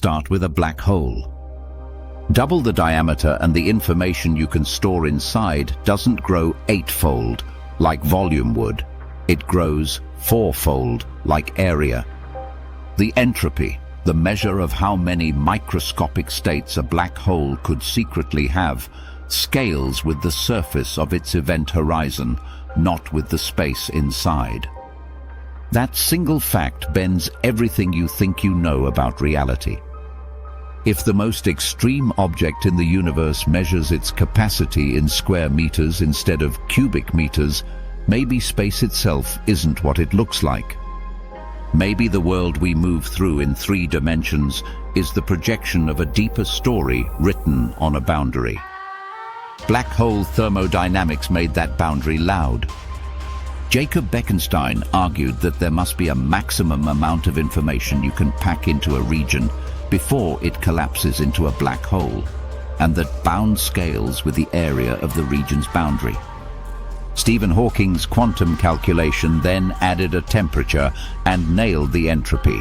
start with a black hole. Double the diameter and the information you can store inside doesn't grow 8-fold, like volume would. It grows 4-fold, like area. The entropy, the measure of how many microscopic states a black hole could secretly have, scales with the surface of its event horizon, not with the space inside. That single fact bends everything you think you know about reality. If the most extreme object in the universe measures its capacity in square meters instead of cubic meters, maybe space itself isn't what it looks like. Maybe the world we move through in 3 dimensions is the projection of a deeper story written on a boundary. Black hole thermodynamics made that boundary loud. Jacob Bekenstein argued that there must be a maximum amount of information you can pack into a region before it collapses into a black hole, and that bound scales with the area of the region's boundary. Stephen Hawking's quantum calculation then added a temperature and nailed the entropy,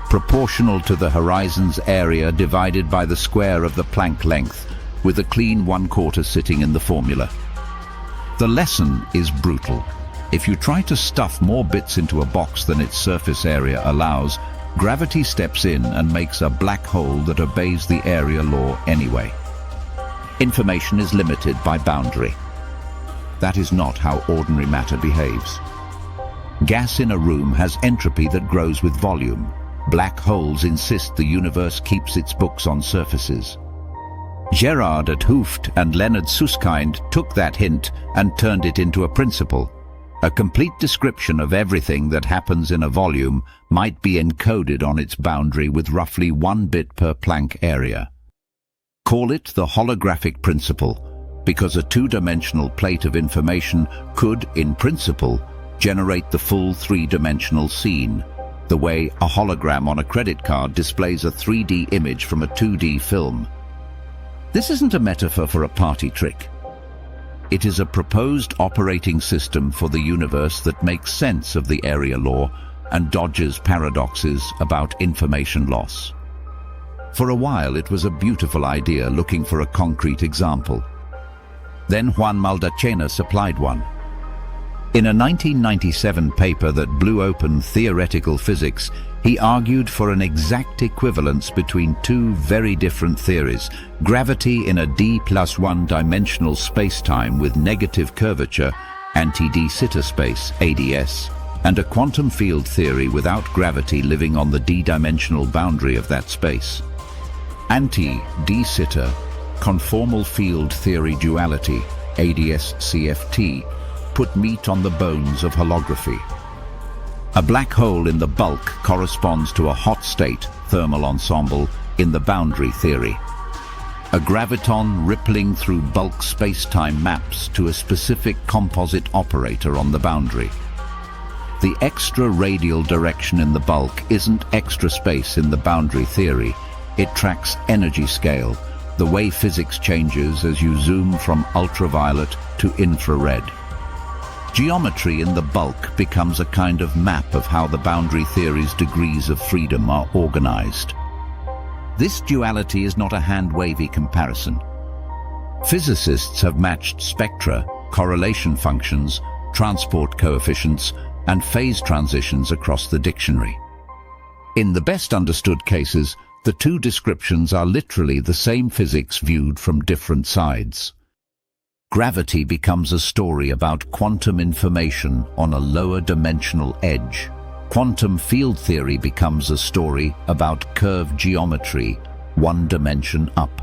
proportional to the horizon's area divided by the square of the Planck length, with a clean 1/4 sitting in the formula. The lesson is brutal. If you try to stuff more bits into a box than its surface area allows, gravity steps in and makes a black hole that obeys the area law anyway. Information is limited by boundary. That is not how ordinary matter behaves. Gas in a room has entropy that grows with volume. Black holes insist the universe keeps its books on surfaces. Gerard at Hooft and Leonard Susskind took that hint and turned it into a principle. A complete description of everything that happens in a volume might be encoded on its boundary with roughly 1 bit per Planck area. Call it the holographic principle, because a 2-dimensional plate of information could, in principle, generate the full 3-dimensional scene, the way a hologram on a credit card displays a 3D image from a 2D film. This isn't a metaphor for a party trick. It is a proposed operating system for the universe that makes sense of the area law and dodges paradoxes about information loss. For a while it was a beautiful idea looking for a concrete example. Then Juan Maldacena supplied one. In a 1997 paper that blew open theoretical physics, he argued for an exact equivalence between 2 very different theories: gravity in a d+1 dimensional spacetime with negative curvature, anti-de Sitter space, ADS, and a quantum field theory without gravity living on the d-dimensional boundary of that space. Anti-de Sitter conformal field theory duality, ADS-CFT, put meat on the bones of holography. A black hole in the bulk corresponds to a hot state, thermal ensemble, in the boundary theory. A graviton rippling through bulk space-time maps to a specific composite operator on the boundary. The extra radial direction in the bulk isn't extra space in the boundary theory. It tracks energy scale, the way physics changes as you zoom from ultraviolet to infrared. Geometry in the bulk becomes a kind of map of how the boundary theory's degrees of freedom are organized. This duality is not a hand-wavy comparison. Physicists have matched spectra, correlation functions, transport coefficients, and phase transitions across the dictionary. In the best understood cases, the 2 descriptions are literally the same physics viewed from different sides. Gravity becomes a story about quantum information on a lower dimensional edge. Quantum field theory becomes a story about curved geometry, 1 dimension up.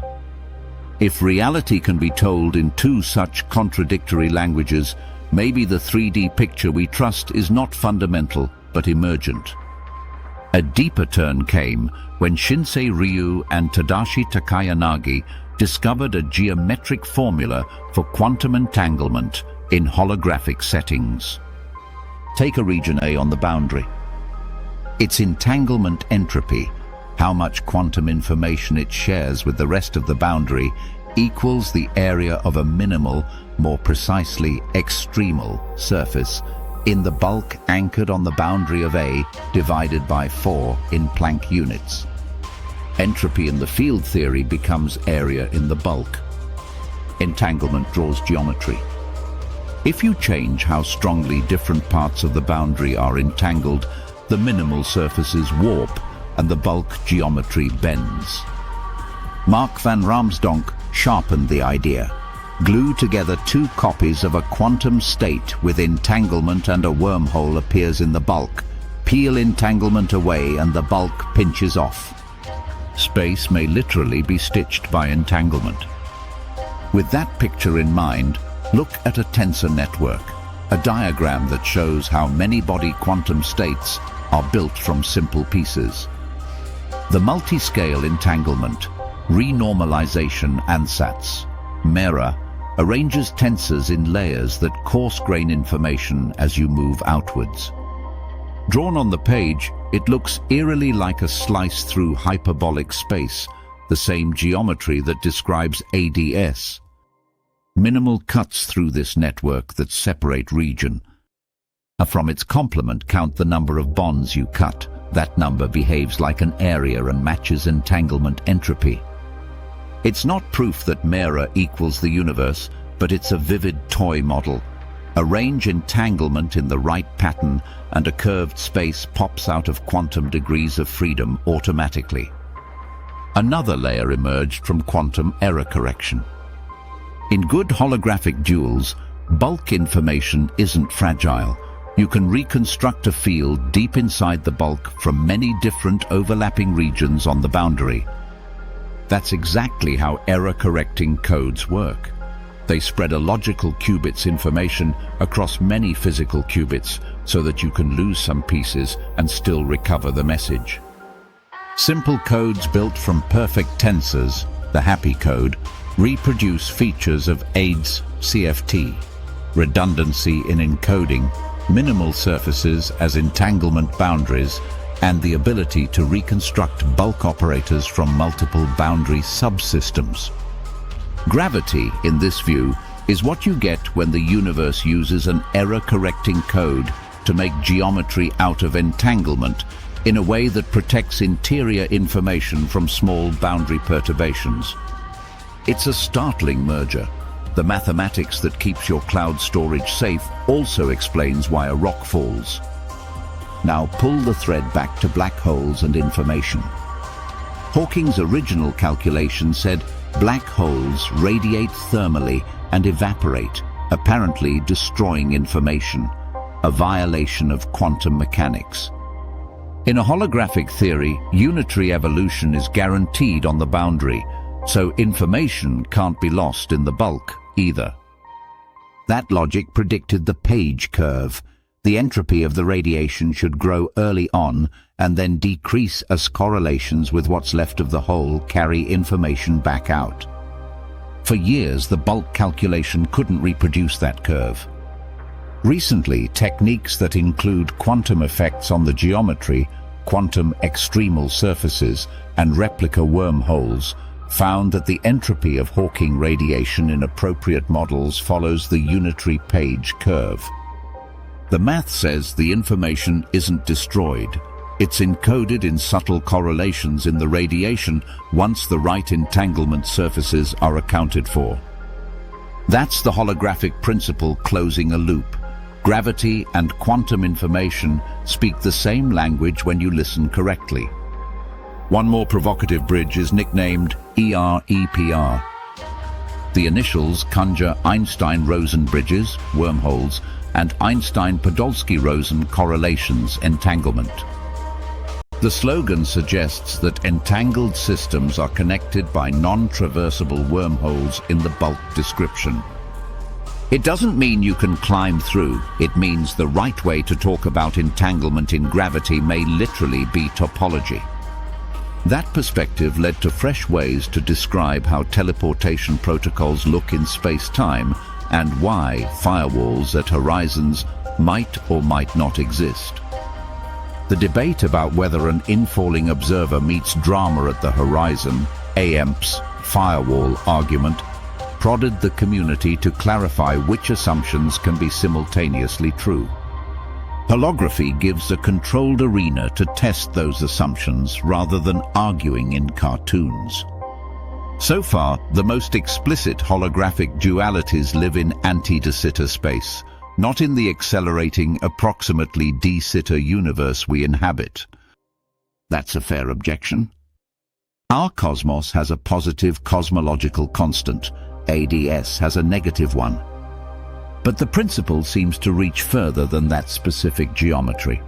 If reality can be told in 2 such contradictory languages, maybe the 3D picture we trust is not fundamental, but emergent. A deeper turn came when Shinsei Ryu and Tadashi Takayanagi discovered a geometric formula for quantum entanglement in holographic settings. Take a region A on the boundary. Its entanglement entropy, how much quantum information it shares with the rest of the boundary, equals the area of a minimal, more precisely extremal, surface in the bulk anchored on the boundary of A divided by 4 in Planck units. Entropy in the field theory becomes area in the bulk. Entanglement draws geometry. If you change how strongly different parts of the boundary are entangled, the minimal surfaces warp and the bulk geometry bends. Mark van Ramsdonk sharpened the idea. Glue together two copies of a quantum state with entanglement and a wormhole appears in the bulk. Peel entanglement away and the bulk pinches off. Space may literally be stitched by entanglement. With that picture in mind, look at a tensor network, a diagram that shows how many-body quantum states are built from simple pieces. The multi-scale entanglement, renormalization ansatz, MERA, arranges tensors in layers that coarse-grain information as you move outwards. Drawn on the page, it looks eerily like a slice through hyperbolic space, the same geometry that describes ADS. Minimal cuts through this network that separate region. From its complement, count the number of bonds you cut. That number behaves like an area and matches entanglement entropy. It's not proof that MERA equals the universe, but it's a vivid toy model. Arrange entanglement in the right pattern and a curved space pops out of quantum degrees of freedom automatically. Another layer emerged from quantum error correction. In good holographic duals, bulk information isn't fragile. You can reconstruct a field deep inside the bulk from many different overlapping regions on the boundary. That's exactly how error-correcting codes work. They spread a logical qubit's information across many physical qubits so that you can lose some pieces and still recover the message. Simple codes built from perfect tensors, the happy code, reproduce features of AIDS CFT, redundancy in encoding, minimal surfaces as entanglement boundaries, and the ability to reconstruct bulk operators from multiple boundary subsystems. Gravity, in this view, is what you get when the universe uses an error-correcting code to make geometry out of entanglement in a way that protects interior information from small boundary perturbations. It's a startling merger. The mathematics that keeps your cloud storage safe also explains why a rock falls. Now pull the thread back to black holes and information. Hawking's original calculation said black holes radiate thermally and evaporate, apparently destroying information, a violation of quantum mechanics. In a holographic theory, unitary evolution is guaranteed on the boundary, so information can't be lost in the bulk either. That logic predicted the Page curve. The entropy of the radiation should grow early on and then decrease as correlations with what's left of the hole carry information back out. For years, the bulk calculation couldn't reproduce that curve. Recently, techniques that include quantum effects on the geometry, quantum extremal surfaces, and replica wormholes found that the entropy of Hawking radiation in appropriate models follows the unitary Page curve. The math says the information isn't destroyed. It's encoded in subtle correlations in the radiation once the right entanglement surfaces are accounted for. That's the holographic principle closing a loop. Gravity and quantum information speak the same language when you listen correctly. One more provocative bridge is nicknamed EREPR. The initials conjure Einstein-Rosen bridges, wormholes, and Einstein-Podolsky-Rosen correlations, entanglement. The slogan suggests that entangled systems are connected by non-traversable wormholes in the bulk description. It doesn't mean you can climb through. It means the right way to talk about entanglement in gravity may literally be topology. That perspective led to fresh ways to describe how teleportation protocols look in space-time and why firewalls at horizons might or might not exist. The debate about whether an infalling observer meets drama at the horizon, AMP's firewall argument, prodded the community to clarify which assumptions can be simultaneously true. Holography gives a controlled arena to test those assumptions rather than arguing in cartoons. So far, the most explicit holographic dualities live in anti-de Sitter space, not in the accelerating, approximately de Sitter universe we inhabit. That's a fair objection. Our cosmos has a positive cosmological constant. ADS has a negative one. But the principle seems to reach further than that specific geometry.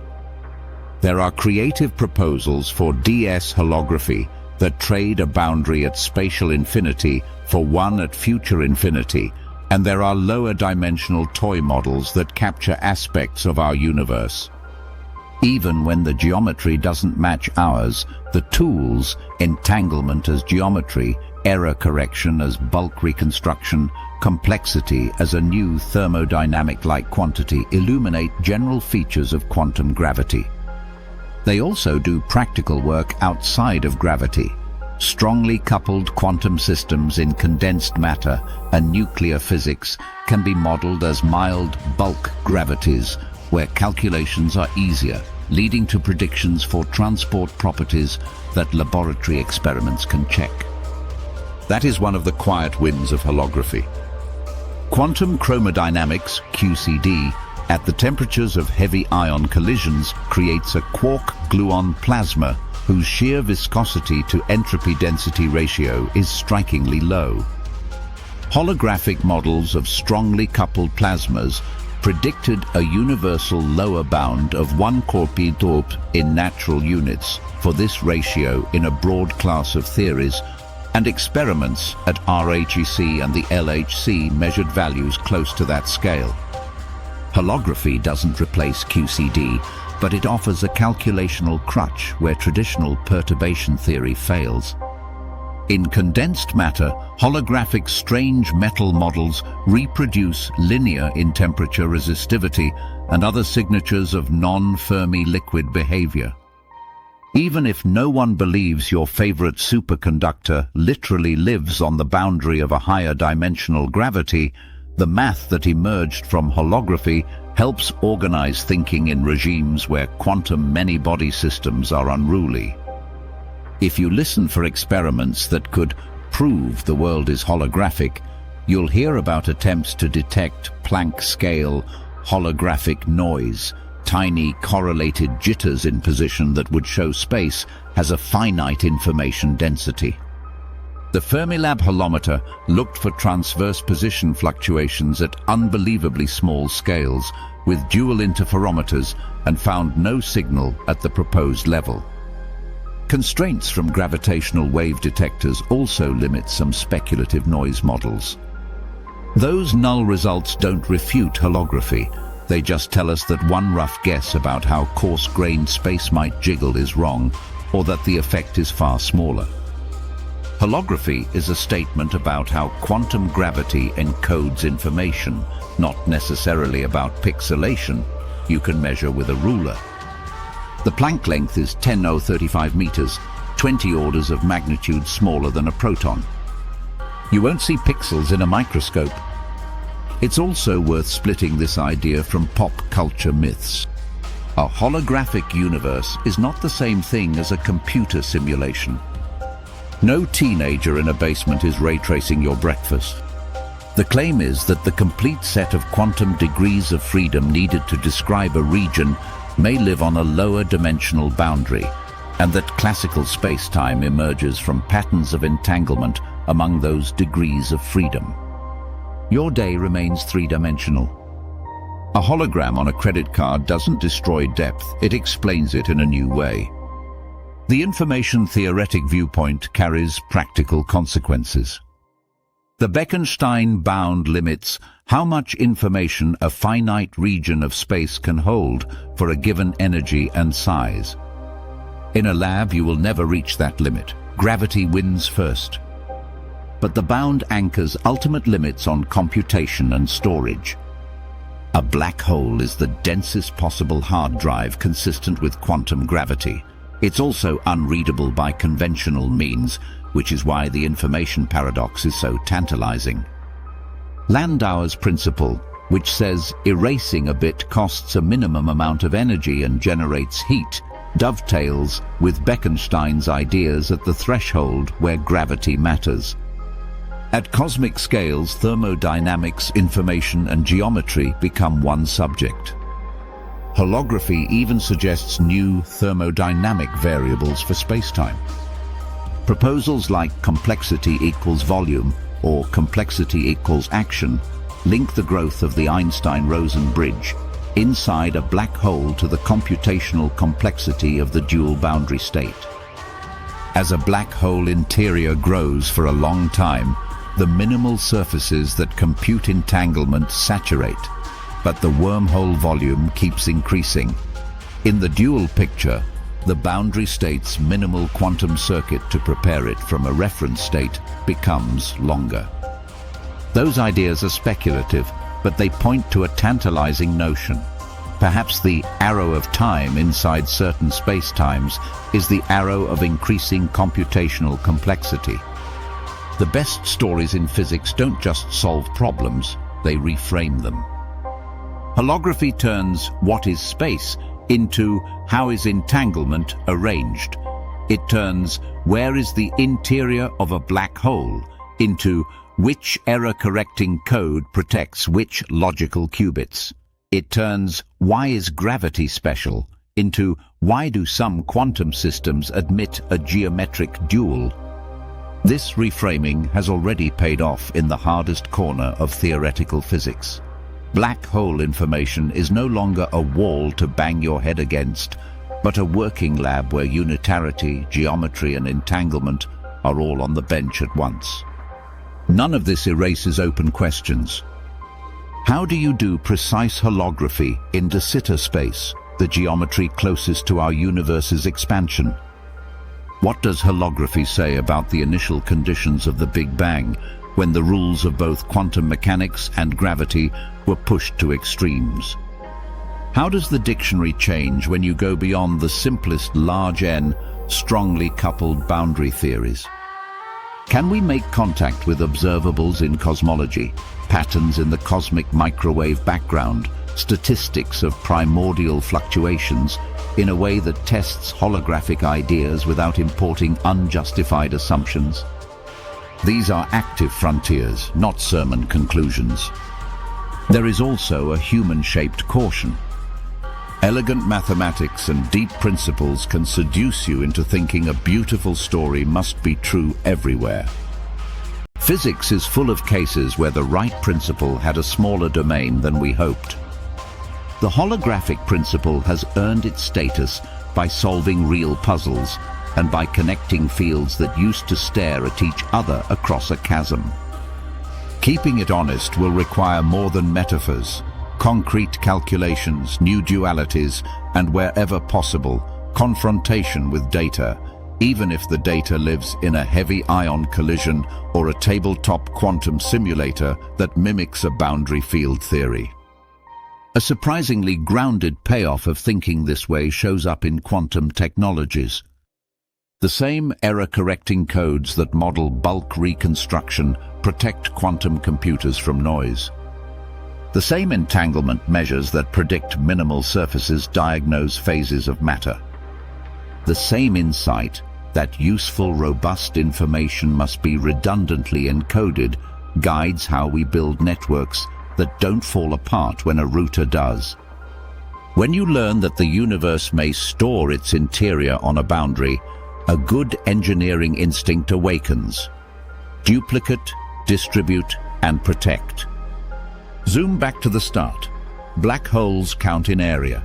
There are creative proposals for DS holography that trade a boundary at spatial infinity for one at future infinity, and there are lower dimensional toy models that capture aspects of our universe. Even when the geometry doesn't match ours, the tools, entanglement as geometry, error correction as bulk reconstruction, complexity as a new thermodynamic-like quantity, illuminate general features of quantum gravity. They also do practical work outside of gravity. Strongly coupled quantum systems in condensed matter and nuclear physics can be modeled as mild bulk gravities, where calculations are easier, leading to predictions for transport properties that laboratory experiments can check. That is one of the quiet wins of holography. Quantum chromodynamics, QCD, at the temperatures of heavy ion collisions creates a quark-gluon plasma whose shear viscosity to entropy density ratio is strikingly low. Holographic models of strongly coupled plasmas predicted a universal lower bound of 1 corpidorp in natural units for this ratio in a broad class of theories, and experiments at RHEC and the LHC measured values close to that scale. Holography doesn't replace QCD, but it offers a calculational crutch where traditional perturbation theory fails. In condensed matter, holographic strange metal models reproduce linear in temperature resistivity and other signatures of non-Fermi liquid behavior. Even if no one believes your favorite superconductor literally lives on the boundary of a higher dimensional gravity, the math that emerged from holography helps organize thinking in regimes where quantum many-body systems are unruly. If you listen for experiments that could prove the world is holographic, you'll hear about attempts to detect Planck-scale holographic noise, tiny correlated jitters in position that would show space has a finite information density. The Fermilab holometer looked for transverse position fluctuations at unbelievably small scales with dual interferometers and found no signal at the proposed level. Constraints from gravitational wave detectors also limit some speculative noise models. Those null results don't refute holography. They just tell us that one rough guess about how coarse-grained space might jiggle is wrong, or that the effect is far smaller. Holography is a statement about how quantum gravity encodes information, not necessarily about pixelation you can measure with a ruler. The Planck length is 10^35 meters, 20 orders of magnitude smaller than a proton. You won't see pixels in a microscope. It's also worth splitting this idea from pop culture myths. A holographic universe is not the same thing as a computer simulation. No teenager in a basement is ray tracing your breakfast. The claim is that the complete set of quantum degrees of freedom needed to describe a region may live on a lower dimensional boundary, and that classical spacetime emerges from patterns of entanglement among those degrees of freedom. Your day remains three-dimensional. A hologram on a credit card doesn't destroy depth, it explains it in a new way. The information-theoretic viewpoint carries practical consequences. The Bekenstein bound limits how much information a finite region of space can hold for a given energy and size. In a lab, you will never reach that limit. Gravity wins first. But the bound anchors ultimate limits on computation and storage. A black hole is the densest possible hard drive consistent with quantum gravity. It's also unreadable by conventional means, which is why the information paradox is so tantalizing. Landauer's principle, which says erasing a bit costs a minimum amount of energy and generates heat, dovetails with Bekenstein's ideas at the threshold where gravity matters. At cosmic scales, thermodynamics, information and geometry become one subject. Holography even suggests new thermodynamic variables for spacetime. Proposals like complexity equals volume or complexity equals action link the growth of the Einstein-Rosen bridge inside a black hole to the computational complexity of the dual boundary state. As a black hole interior grows for a long time, the minimal surfaces that compute entanglement saturate, but the wormhole volume keeps increasing. In the dual picture, the boundary state's minimal quantum circuit to prepare it from a reference state becomes longer. Those ideas are speculative, but they point to a tantalizing notion. Perhaps the arrow of time inside certain spacetimes is the arrow of increasing computational complexity. The best stories in physics don't just solve problems, they reframe them. Holography turns what is space into how is entanglement arranged. It turns where is the interior of a black hole into which error-correcting code protects which logical qubits. It turns why is gravity special into why do some quantum systems admit a geometric dual. This reframing has already paid off in the hardest corner of theoretical physics. Black hole information is no longer a wall to bang your head against, but a working lab where unitarity, geometry and entanglement are all on the bench at once. None of this erases open questions. How do you do precise holography in de Sitter space, the geometry closest to our universe's expansion? What does holography say about the initial conditions of the Big Bang, when the rules of both quantum mechanics and gravity were pushed to extremes? How does the dictionary change when you go beyond the simplest large N, strongly coupled boundary theories? Can we make contact with observables in cosmology, patterns in the cosmic microwave background, statistics of primordial fluctuations, in a way that tests holographic ideas without importing unjustified assumptions? These are active frontiers, not sermon conclusions. There is also a human-shaped caution. Elegant mathematics and deep principles can seduce you into thinking a beautiful story must be true everywhere. Physics is full of cases where the right principle had a smaller domain than we hoped. The holographic principle has earned its status by solving real puzzles and by connecting fields that used to stare at each other across a chasm. Keeping it honest will require more than metaphors. Concrete calculations, new dualities, and wherever possible, confrontation with data, even if the data lives in a heavy ion collision or a tabletop quantum simulator that mimics a boundary field theory. A surprisingly grounded payoff of thinking this way shows up in quantum technologies. The same error-correcting codes that model bulk reconstruction protect quantum computers from noise. The same entanglement measures that predict minimal surfaces diagnose phases of matter. The same insight that useful, robust information must be redundantly encoded guides how we build networks that don't fall apart when a router does. When you learn that the universe may store its interior on a boundary, a good engineering instinct awakens. Duplicate, distribute, and protect. Zoom back to the start. Black holes count in area.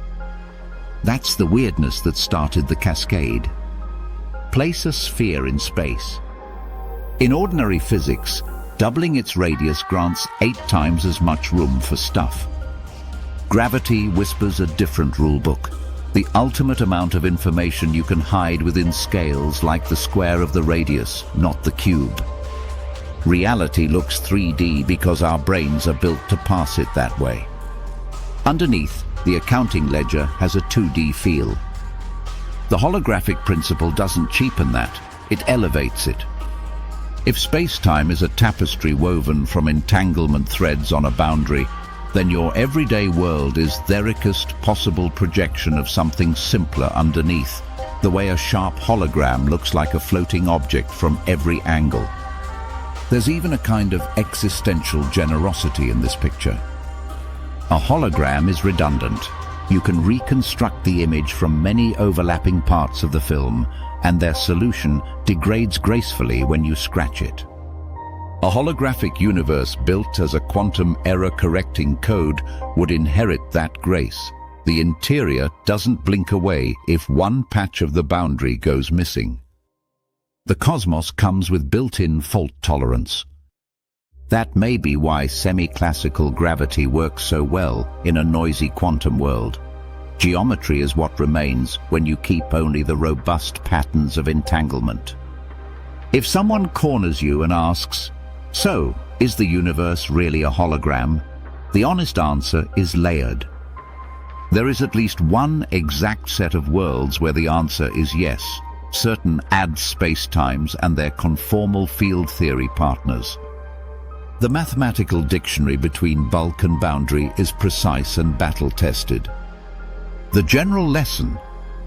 That's the weirdness that started the cascade. Place a sphere in space. In ordinary physics, doubling its radius grants 8 times as much room for stuff. Gravity whispers a different rulebook. The ultimate amount of information you can hide within scales like the square of the radius, not the cube. Reality looks 3D because our brains are built to pass it that way. Underneath, the accounting ledger has a 2D feel. The holographic principle doesn't cheapen that, it elevates it. If space-time is a tapestry woven from entanglement threads on a boundary, then your everyday world is the thickest possible projection of something simpler underneath, the way a sharp hologram looks like a floating object from every angle. There's even a kind of existential generosity in this picture. A hologram is redundant. You can reconstruct the image from many overlapping parts of the film, and their solution degrades gracefully when you scratch it. A holographic universe built as a quantum error-correcting code would inherit that grace. The interior doesn't blink away if one patch of the boundary goes missing. The cosmos comes with built-in fault tolerance. That may be why semi-classical gravity works so well in a noisy quantum world. Geometry is what remains when you keep only the robust patterns of entanglement. If someone corners you and asks, "So, is the universe really a hologram?" the honest answer is layered. There is at least one exact set of worlds where the answer is yes, certain spacetimes and their conformal field theory partners. The mathematical dictionary between bulk and boundary is precise and battle-tested. The general lesson,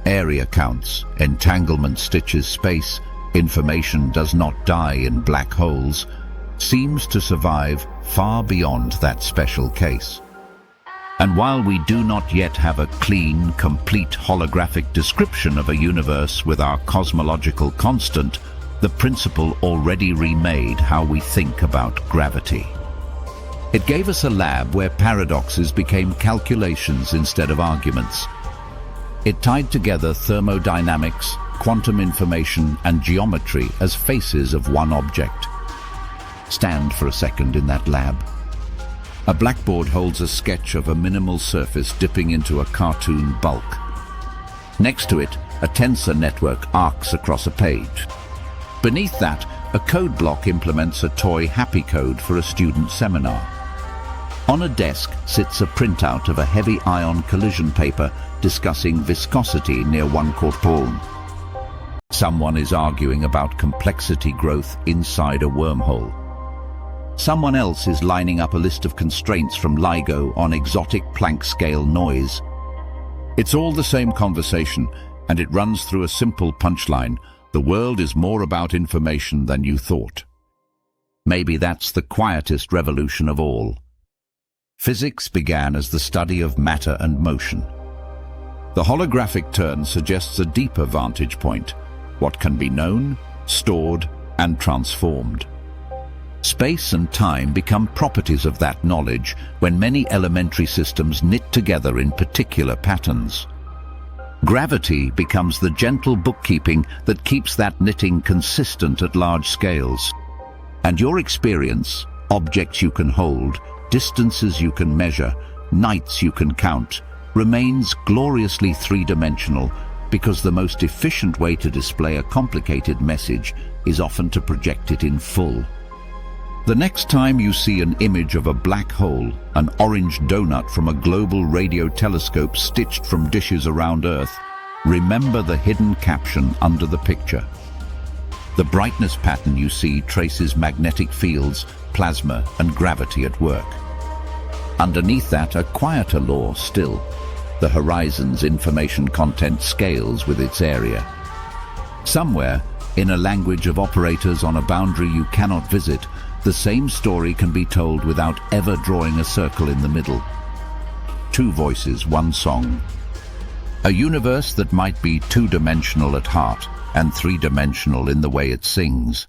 area counts, entanglement stitches space, information does not die in black holes, seems to survive far beyond that special case. And while we do not yet have a clean, complete holographic description of a universe with our cosmological constant, the principle already remade how we think about gravity. It gave us a lab where paradoxes became calculations instead of arguments. It tied together thermodynamics, quantum information, and geometry as faces of one object. Stand for a second in that lab. A blackboard holds a sketch of a minimal surface dipping into a cartoon bulk. Next to it, a tensor network arcs across a page. Beneath that, a code block implements a toy happy code for a student seminar. On a desk sits a printout of a heavy ion collision paper discussing viscosity near one quark. Someone is arguing about complexity growth inside a wormhole. Someone else is lining up a list of constraints from LIGO on exotic Planck scale noise. It's all the same conversation, and it runs through a simple punchline: the world is more about information than you thought. Maybe that's the quietest revolution of all. Physics began as the study of matter and motion. The holographic turn suggests a deeper vantage point: what can be known, stored, and transformed. Space and time become properties of that knowledge when many elementary systems knit together in particular patterns. Gravity becomes the gentle bookkeeping that keeps that knitting consistent at large scales. And your experience, objects you can hold, distances you can measure, nights you can count, remains gloriously three-dimensional because the most efficient way to display a complicated message is often to project it in full. The next time you see an image of a black hole, an orange donut from a global radio telescope stitched from dishes around Earth, remember the hidden caption under the picture. The brightness pattern you see traces magnetic fields, plasma, and gravity at work. Underneath that, a quieter law still. The horizon's information content scales with its area. Somewhere, in a language of operators on a boundary you cannot visit, the same story can be told without ever drawing a circle in the middle. Two voices, one song. A universe that might be two-dimensional at heart and three-dimensional in the way it sings.